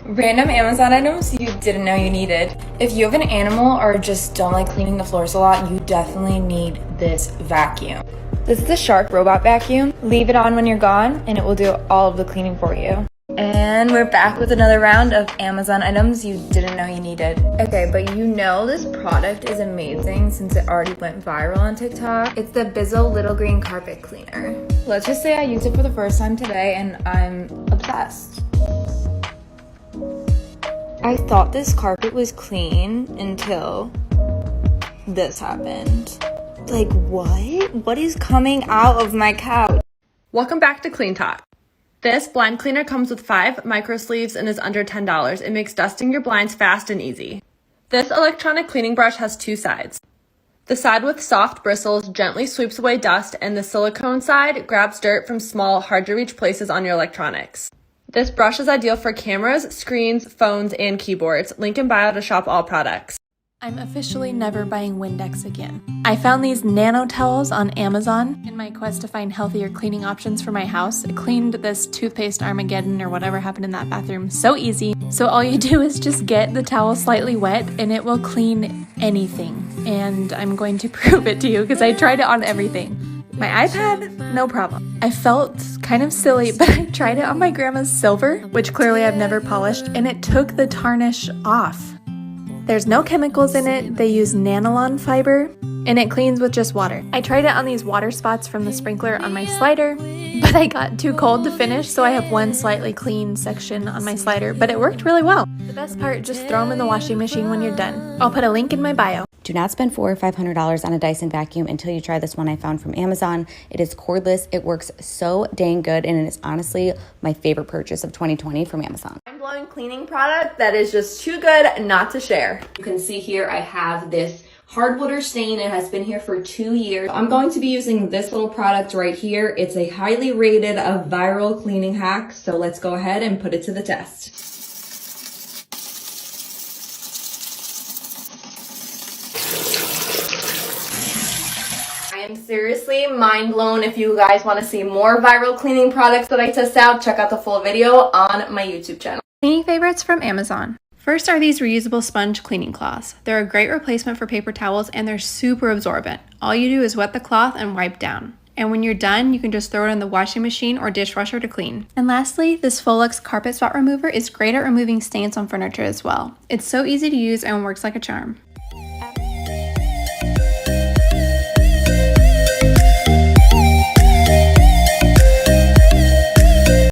Random Amazon items you didn't know you needed. If you have an animal or just don't like cleaning the floors a lot, you definitely need this vacuum. This is the Shark robot vacuum. Leave it on when you're gone and it will do all of the cleaning for you. And we're back with another round of Amazon items you didn't know you needed. Okay, but you know this product is amazing since it already went viral on TikTok. It's the Bizzle Little Green Carpet Cleaner. Let's just say I used it for the first time today and I'm obsessed. I thought this carpet was clean until this happened. Like, what? What is coming out of my couch? Welcome back to Clean Talk. This blind cleaner comes with 5 micro sleeves and is under $10. It makes dusting your blinds fast and easy. This electronic cleaning brush has 2 sides. The side with soft bristles gently sweeps away dust, and the silicone side grabs dirt from small, hard-to-reach places on your electronics. This brush is ideal for cameras, screens, phones, and keyboards. Link in bio to shop all products. I'm officially never buying Windex again. I found these nano towels on Amazon in my quest to find healthier cleaning options for my house. It cleaned this toothpaste Armageddon or whatever happened in that bathroom so easy. So all you do is just get the towel slightly wet and it will clean anything. And I'm going to prove it to you because I tried it on everything. My iPad, no problem. I felt kind of silly, but I tried it on my grandma's silver, which clearly I've never polished, and it took the tarnish off. There's no chemicals in it, they use nylon fiber, and it cleans with just water. I tried it on these water spots from the sprinkler on my slider, but I got too cold to finish, so I have one slightly clean section on my slider, but it worked really well. The best part, just throw them in the washing machine when you're done. I'll put a link in my bio. Do not spend $400 or $500 on a Dyson vacuum until you try this one I found from Amazon. It is cordless, it works so dang good, and it is honestly my favorite purchase of 2020 from Amazon. Mind-blowing cleaning product that is just too good not to share. You can see here I have this hardwooder stain. It has been here for 2 years. I'm going to be using this little product right here. It's a highly rated viral cleaning hack, so let's go ahead and put it to the test. I am seriously mind blown. If you guys want to see more viral cleaning products that I test out, check out the full video on my YouTube channel. Cleaning favorites from Amazon. First are these reusable sponge cleaning cloths. They're a great replacement for paper towels and they're super absorbent. All you do is wet the cloth and wipe down. And when you're done, you can just throw it in the washing machine or dishwasher to clean. And lastly, this Folux carpet spot remover is great at removing stains on furniture as well. It's so easy to use and works like a charm.